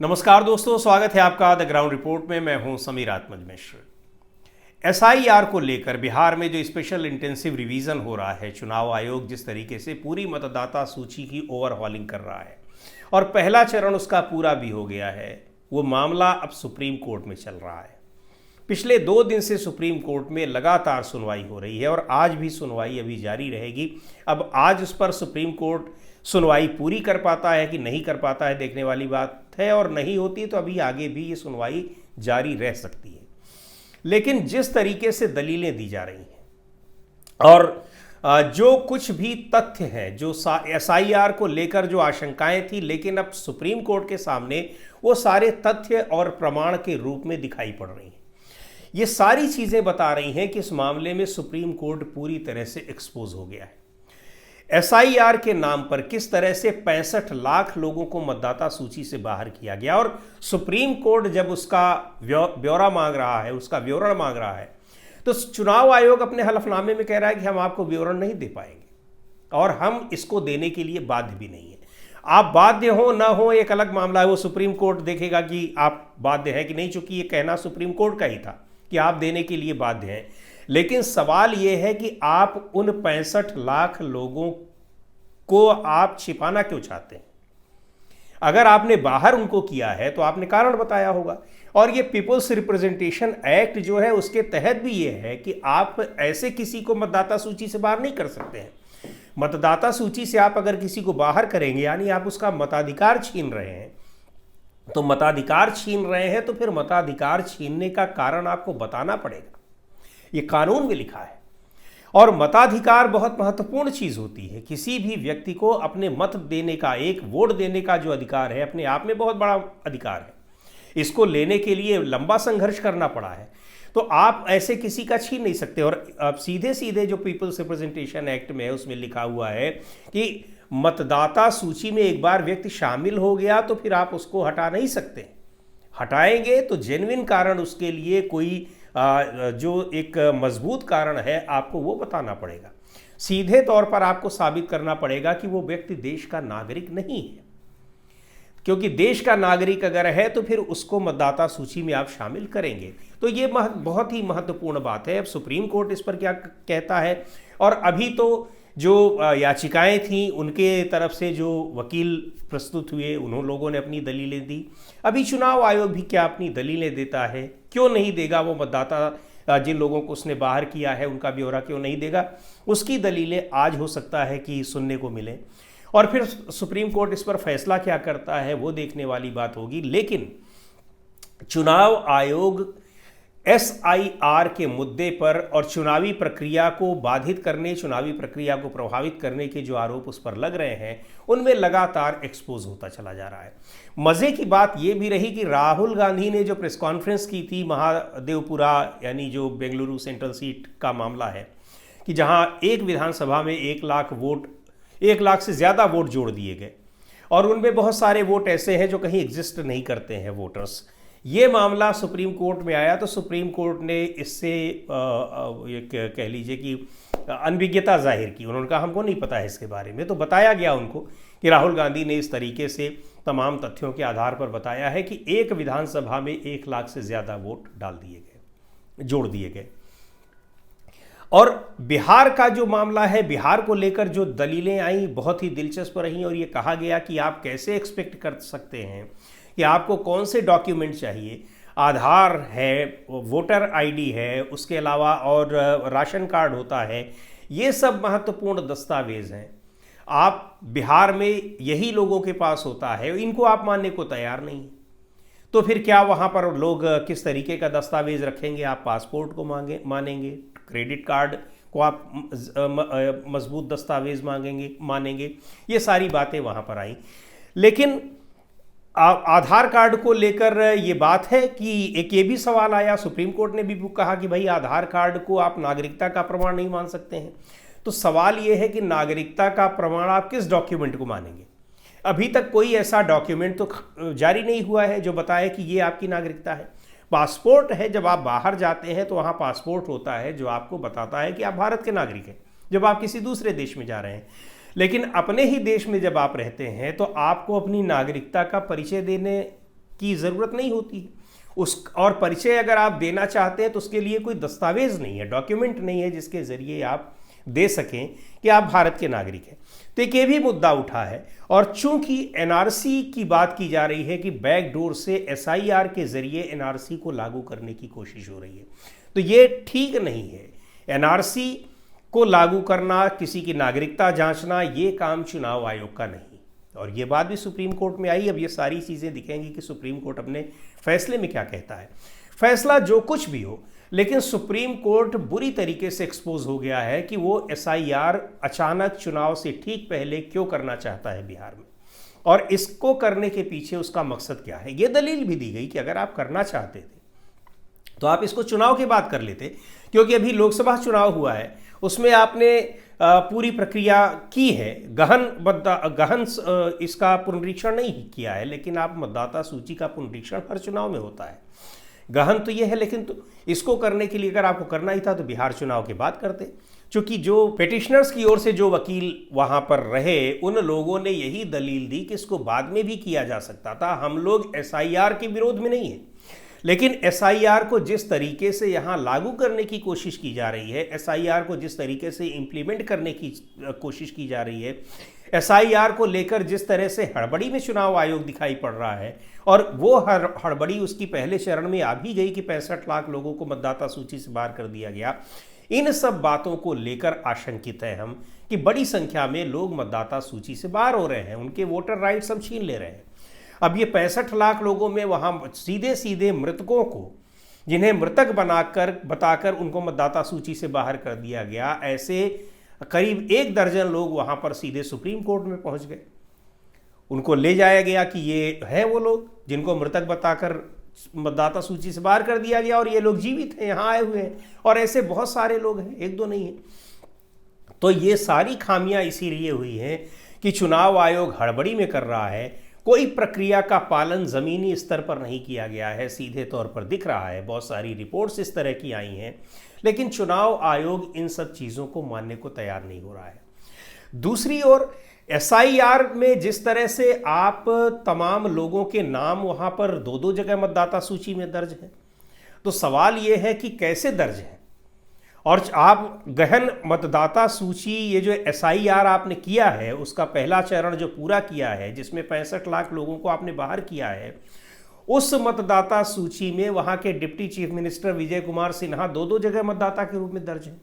नमस्कार दोस्तों, स्वागत है आपका द ग्राउंड रिपोर्ट में। मैं हूं समीर आत्मज मिश्र। एसआईआर को लेकर बिहार में जो स्पेशल इंटेंसिव रिवीजन हो रहा है, चुनाव आयोग जिस तरीके से पूरी मतदाता सूची की ओवरहॉलिंग कर रहा है और पहला चरण उसका पूरा भी हो गया है, वो मामला अब सुप्रीम कोर्ट में चल रहा है। पिछले 2 दिन से सुप्रीम कोर्ट में लगातार सुनवाई हो रही है और आज भी सुनवाई अभी जारी रहेगी। अब आज उस पर सुप्रीम कोर्ट सुनवाई पूरी कर पाता है कि नहीं कर पाता है, देखने वाली बात है। और नहीं होती तो अभी आगे भी ये सुनवाई जारी रह सकती है। लेकिन जिस तरीके से दलीलें दी जा रही हैं और जो कुछ भी तथ्य हैं, जो एसआईआर को लेकर जो आशंकाएं थी, लेकिन अब सुप्रीम कोर्ट के सामने वो सारे तथ्य और प्रमाण के रूप में दिखाई पड़ रही हैं। ये सारी चीज़ें बता रही हैं कि इस मामले में सुप्रीम कोर्ट पूरी तरह से एक्सपोज हो गया है। एसआईआर के नाम पर किस तरह से 65 लाख लोगों को मतदाता सूची से बाहर किया गया और सुप्रीम कोर्ट जब उसका ब्यौरा मांग रहा है, उसका विवरण मांग रहा है, तो चुनाव आयोग अपने हलफनामे में कह रहा है कि हम आपको विवरण नहीं दे पाएंगे और हम इसको देने के लिए बाध्य भी नहीं है। आप बाध्य हो ना हो एक अलग मामला है, वो सुप्रीम कोर्ट देखेगा कि आप बाध्य हैं कि नहीं, चूंकि ये कहना सुप्रीम कोर्ट का ही था कि आप देने के लिए बाध्य हैं। लेकिन सवाल यह है कि आप उन 65 लाख लोगों को आप छिपाना क्यों चाहते हैं? अगर आपने बाहर उनको किया है तो आपने कारण बताया होगा। और ये पीपल्स रिप्रेजेंटेशन एक्ट जो है उसके तहत भी ये है कि आप ऐसे किसी को मतदाता सूची से बाहर नहीं कर सकते हैं। मतदाता सूची से आप अगर किसी को बाहर करेंगे यानी आप उसका मताधिकार छीन रहे हैं। तो मताधिकार छीन रहे हैं तो फिर मताधिकार छीनने का कारण आपको बताना पड़ेगा। ये कानून में लिखा है और मताधिकार बहुत महत्वपूर्ण चीज होती है। किसी भी व्यक्ति को अपने मत देने का, एक वोट देने का जो अधिकार है, अपने आप में बहुत बड़ा अधिकार है। इसको लेने के लिए लंबा संघर्ष करना पड़ा है, तो आप ऐसे किसी का छीन नहीं सकते। और अब सीधे सीधे जो पीपल्स रिप्रेजेंटेशन एक्ट में है उसमें लिखा हुआ है कि मतदाता सूची में एक बार व्यक्ति शामिल हो गया तो फिर आप उसको हटा नहीं सकते। हटाएंगे तो जेन्युइन कारण, उसके लिए कोई जो एक मजबूत कारण है, आपको वो बताना पड़ेगा। सीधे तौर पर आपको साबित करना पड़ेगा कि वो व्यक्ति देश का नागरिक नहीं है, क्योंकि देश का नागरिक अगर है तो फिर उसको मतदाता सूची में आप शामिल करेंगे। तो ये बहुत ही महत्वपूर्ण बात है। अब सुप्रीम कोर्ट इस पर क्या कहता है, और अभी तो जो याचिकाएं थी उनके तरफ से जो वकील प्रस्तुत हुए, उन्होंने लोगों ने अपनी दलीलें दी। अभी चुनाव आयोग भी क्या अपनी दलीलें देता है? क्यों नहीं देगा? वो मतदाता जिन लोगों को उसने बाहर किया है उनका ब्यौरा क्यों नहीं देगा? उसकी दलीलें आज हो सकता है कि सुनने को मिले और फिर सुप्रीम कोर्ट इस पर फैसला क्या करता है वो देखने वाली बात होगी। लेकिन चुनाव आयोग एसआईआर के मुद्दे पर और चुनावी प्रक्रिया को बाधित करने, चुनावी प्रक्रिया को प्रभावित करने के जो आरोप उस पर लग रहे हैं, उनमें लगातार एक्सपोज होता चला जा रहा है। मजे की बात यह भी रही कि राहुल गांधी ने जो प्रेस कॉन्फ्रेंस की थी महादेवपुरा, यानी जो बेंगलुरु सेंट्रल सीट का मामला है, कि जहां एक विधानसभा में 1 लाख वोट, 1 लाख से ज़्यादा वोट जोड़ दिए गए और उनमें बहुत सारे वोट ऐसे हैं जो कहीं एग्जिस्ट नहीं करते हैं, वोटर्स। ये मामला सुप्रीम कोर्ट में आया तो सुप्रीम कोर्ट ने इससे कह लीजिए कि अनभिज्ञता जाहिर की। उन्होंने कहा हमको नहीं पता है इसके बारे में। तो बताया गया उनको कि राहुल गांधी ने इस तरीके से तमाम तथ्यों के आधार पर बताया है कि एक विधानसभा में 1 लाख से ज़्यादा वोट डाल दिए गए, जोड़ दिए गए। और बिहार का जो मामला है, बिहार को लेकर जो दलीलें आई बहुत ही दिलचस्प रहीं और ये कहा गया कि आप कैसे एक्सपेक्ट कर सकते हैं कि आपको कौन से डॉक्यूमेंट चाहिए। आधार है, वोटर आईडी है, उसके अलावा और राशन कार्ड होता है, ये सब महत्वपूर्ण दस्तावेज हैं। आप बिहार में यही लोगों के पास होता है, इनको आप मानने को तैयार नहीं। तो फिर क्या वहाँ पर लोग किस तरीके का दस्तावेज रखेंगे? आप पासपोर्ट को मानेंगे, क्रेडिट कार्ड को आप मजबूत दस्तावेज मानेंगे। ये सारी बातें वहाँ पर आई। लेकिन आधार कार्ड को लेकर ये बात है कि एक ये भी सवाल आया, सुप्रीम कोर्ट ने भी कहा कि भाई आधार कार्ड को आप नागरिकता का प्रमाण नहीं मान सकते हैं। तो सवाल ये है कि नागरिकता का प्रमाण आप किस डॉक्यूमेंट को मानेंगे? अभी तक कोई ऐसा डॉक्यूमेंट तो जारी नहीं हुआ है जो बताए कि ये आपकी नागरिकता है। पासपोर्ट है, जब आप बाहर जाते हैं तो वहाँ पासपोर्ट होता है जो आपको बताता है कि आप भारत के नागरिक हैं, जब आप किसी दूसरे देश में जा रहे हैं। लेकिन अपने ही देश में जब आप रहते हैं तो आपको अपनी नागरिकता का परिचय देने की ज़रूरत नहीं होती है उस, और परिचय अगर आप देना चाहते हैं तो उसके लिए कोई दस्तावेज नहीं है, डॉक्यूमेंट नहीं है जिसके ज़रिए आप दे सकें कि आप भारत के नागरिक हैं। तो एक ये भी मुद्दा उठा है। और चूंकि एनआरसी की बात की जा रही है कि बैकडोर से एसआईआर के ज़रिए एनआरसी को लागू करने की कोशिश हो रही है, तो ये ठीक नहीं है। एनआरसी को लागू करना, किसी की नागरिकता जांचना, ये काम चुनाव आयोग का नहीं। और ये बात भी सुप्रीम कोर्ट में आई। अब ये सारी चीज़ें दिखेंगी कि सुप्रीम कोर्ट अपने फैसले में क्या कहता है। फैसला जो कुछ भी हो, लेकिन सुप्रीम कोर्ट बुरी तरीके से एक्सपोज हो गया है कि वो एसआईआर अचानक चुनाव से ठीक पहले क्यों करना चाहता है बिहार में, और इसको करने के पीछे उसका मकसद क्या है। ये दलील भी दी गई कि अगर आप करना चाहते थे तो आप इसको चुनाव के बाद कर लेते, क्योंकि अभी लोकसभा चुनाव हुआ है, उसमें आपने पूरी प्रक्रिया की है, गहन इसका पुनरीक्षण नहीं किया है, लेकिन आप मतदाता सूची का पुनरीक्षण हर चुनाव में होता है। गहन तो ये है, लेकिन तो इसको करने के लिए अगर आपको करना ही था तो बिहार चुनाव के बाद करते। चूंकि जो पिटिशनर्स की ओर से जो वकील वहां पर रहे, उन लोगों ने यही दलील दी कि इसको बाद में भी किया जा सकता था, हम लोग एसआईआर के विरोध में नहीं है, लेकिन एसआईआर को जिस तरीके से यहाँ लागू करने की कोशिश की जा रही है, एसआईआर को जिस तरीके से इम्प्लीमेंट करने की कोशिश की जा रही है, एसआईआर को लेकर जिस तरह से हड़बड़ी में चुनाव आयोग दिखाई पड़ रहा है, और वो हड़बड़ी उसकी पहले चरण में आ भी गई कि 65 लाख लोगों को मतदाता सूची से बाहर कर दिया गया। इन सब बातों को लेकर आशंकित है हम कि बड़ी संख्या में लोग मतदाता सूची से बाहर हो रहे हैं, उनके वोटर राइट्स हम छीन ले रहे हैं। अब ये 65 लाख लोगों में वहाँ सीधे सीधे मृतकों को, जिन्हें मृतक बताकर उनको मतदाता सूची से बाहर कर दिया गया, ऐसे करीब 1 दर्जन लोग वहाँ पर सीधे सुप्रीम कोर्ट में पहुँच गए। उनको ले जाया गया कि ये है वो लोग जिनको मृतक बताकर मतदाता सूची से बाहर कर दिया गया, और ये लोग जीवित हैं, यहाँ आए हुए हैं, और ऐसे बहुत सारे लोग हैं, 1-2 नहीं है। तो ये सारी खामियां इसीलिए हुई हैं कि चुनाव आयोग हड़बड़ी में कर रहा है, कोई प्रक्रिया का पालन ज़मीनी स्तर पर नहीं किया गया है, सीधे तौर पर दिख रहा है। बहुत सारी रिपोर्ट्स इस तरह की आई हैं, लेकिन चुनाव आयोग इन सब चीज़ों को मानने को तैयार नहीं हो रहा है। दूसरी ओर एसआईआर में जिस तरह से आप तमाम लोगों के नाम वहाँ पर 2-2 जगह मतदाता सूची में दर्ज हैं, तो सवाल ये है कि कैसे दर्ज हैं। और आप गहन मतदाता सूची, ये जो एसआईआर आपने किया है, उसका पहला चरण जो पूरा किया है, जिसमें 65 लाख लोगों को आपने बाहर किया है, उस मतदाता सूची में वहाँ के deputy chief minister Vijay Kumar Sinha 2-2 जगह मतदाता के रूप में दर्ज हैं।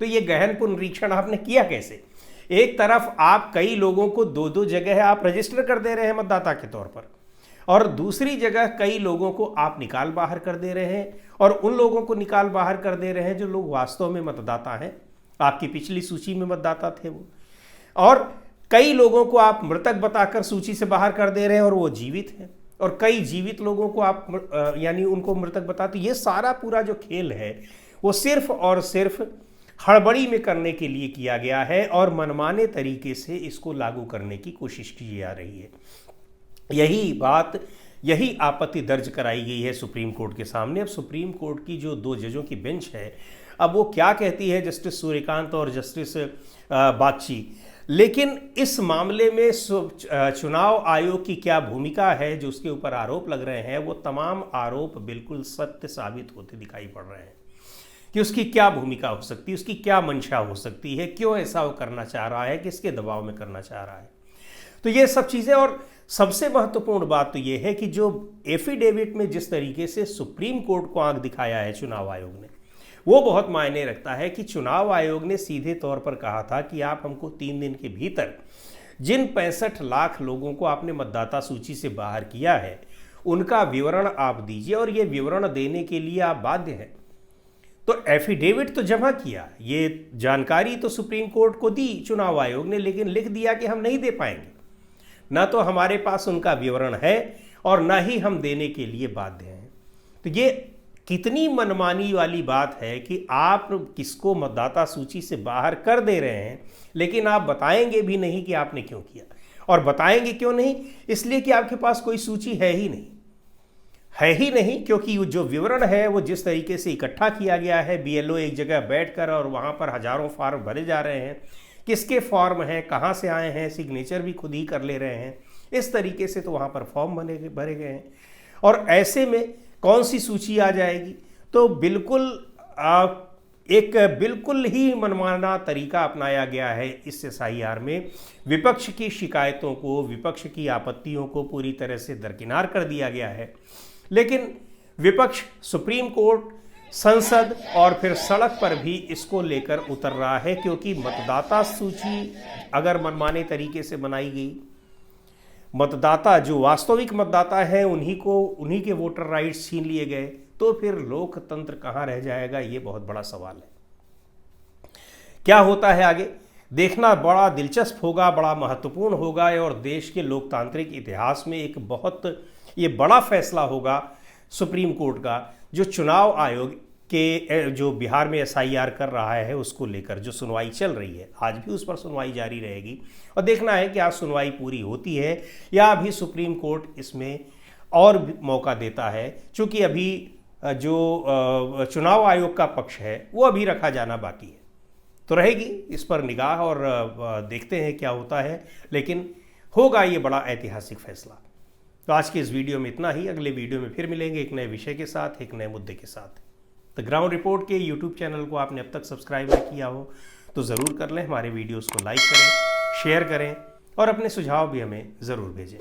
तो ये गहन पुनरीक्षण आपने किया कैसे? एक तरफ आप कई लोगों को 2-2 जगह आप रजिस्टर कर दे रहे हैं मतदाता के तौर पर, और दूसरी जगह कई लोगों को आप निकाल बाहर कर दे रहे हैं, और उन लोगों को निकाल बाहर कर दे रहे हैं जो लोग वास्तव में मतदाता हैं, आपकी पिछली सूची में मतदाता थे वो, और कई लोगों को आप मृतक बताकर सूची से बाहर कर दे रहे हैं और वो जीवित हैं, और कई जीवित लोगों को आप यानी उनको मृतक बताते। ये सारा पूरा जो खेल है वो सिर्फ और सिर्फ हड़बड़ी में करने के लिए किया गया है, और मनमाने तरीके से इसको लागू करने की कोशिश की जा रही है। यही आपत्ति दर्ज कराई गई है सुप्रीम कोर्ट के सामने। अब सुप्रीम कोर्ट की जो 2 जजों की बेंच है, अब वो क्या कहती है, जस्टिस सूर्यकांत और जस्टिस बागची, लेकिन इस मामले में चुनाव आयोग की क्या भूमिका है, जो उसके ऊपर आरोप लग रहे हैं, वो तमाम आरोप बिल्कुल सत्य साबित होते दिखाई पड़ रहे हैं कि उसकी क्या भूमिका हो सकती है, उसकी क्या मंशा हो सकती है, क्यों ऐसा वो करना चाह रहा है, किसके दबाव में करना चाह रहा है। तो ये सब चीज़ें, और सबसे महत्वपूर्ण बात तो ये है कि जो एफिडेविट में जिस तरीके से सुप्रीम कोर्ट को आंख दिखाया है चुनाव आयोग ने, वो बहुत मायने रखता है कि चुनाव आयोग ने सीधे तौर पर कहा था कि आप हमको 3 दिन के भीतर जिन 65 लाख लोगों को आपने मतदाता सूची से बाहर किया है, उनका विवरण आप दीजिए, और ये विवरण देने के लिए आप बाध्य हैं। तो एफिडेविट तो जमा किया, ये जानकारी तो सुप्रीम कोर्ट को दी चुनाव आयोग ने, लेकिन लिख दिया कि हम नहीं दे पाएंगे, ना तो हमारे पास उनका विवरण है और ना ही हम देने के लिए बाध्य हैं। तो ये कितनी मनमानी वाली बात है कि आप किसको मतदाता सूची से बाहर कर दे रहे हैं, लेकिन आप बताएंगे भी नहीं कि आपने क्यों किया। और बताएंगे क्यों नहीं? इसलिए कि आपके पास कोई सूची है ही नहीं, क्योंकि जो विवरण है वो जिस तरीके से इकट्ठा किया गया है, बीएलओ एक जगह बैठकर, और वहाँ पर हजारों फॉर्म भरे जा रहे हैं, किसके फॉर्म हैं, कहाँ से आए हैं, सिग्नेचर भी खुद ही कर ले रहे हैं, इस तरीके से तो वहाँ पर फॉर्म भरे गए हैं। और ऐसे में कौन सी सूची आ जाएगी? तो बिल्कुल एक बिल्कुल ही मनमाना तरीका अपनाया गया है इस SIR में। विपक्ष की शिकायतों को, विपक्ष की आपत्तियों को पूरी तरह से दरकिनार कर दिया गया है, लेकिन विपक्ष सुप्रीम कोर्ट, संसद और फिर सड़क पर भी इसको लेकर उतर रहा है, क्योंकि मतदाता सूची अगर मनमाने तरीके से बनाई गई, मतदाता जो वास्तविक मतदाता है उन्हीं के वोटर राइट्स छीन लिए गए, तो फिर लोकतंत्र कहाँ रह जाएगा? ये बहुत बड़ा सवाल है। क्या होता है आगे देखना बड़ा दिलचस्प होगा, बड़ा महत्वपूर्ण होगा और देश के लोकतांत्रिक इतिहास में एक बहुत ये बड़ा फैसला होगा सुप्रीम कोर्ट का, जो चुनाव आयोग के जो बिहार में SIR कर रहा है उसको लेकर जो सुनवाई चल रही है। आज भी उस पर सुनवाई जारी रहेगी और देखना है कि आज सुनवाई पूरी होती है या अभी सुप्रीम कोर्ट इसमें और मौका देता है, क्योंकि अभी जो चुनाव आयोग का पक्ष है वो अभी रखा जाना बाकी है। तो रहेगी इस पर निगाह और देखते हैं क्या होता है, लेकिन होगा ये बड़ा ऐतिहासिक फैसला। तो आज के इस वीडियो में इतना ही। अगले वीडियो में फिर मिलेंगे एक नए विषय के साथ, एक नए मुद्दे के साथ। द ग्राउंड रिपोर्ट के यूट्यूब चैनल को आपने अब तक सब्सक्राइब नहीं किया हो तो ज़रूर कर लें। हमारे वीडियोस को लाइक करें, शेयर करें और अपने सुझाव भी हमें ज़रूर भेजें।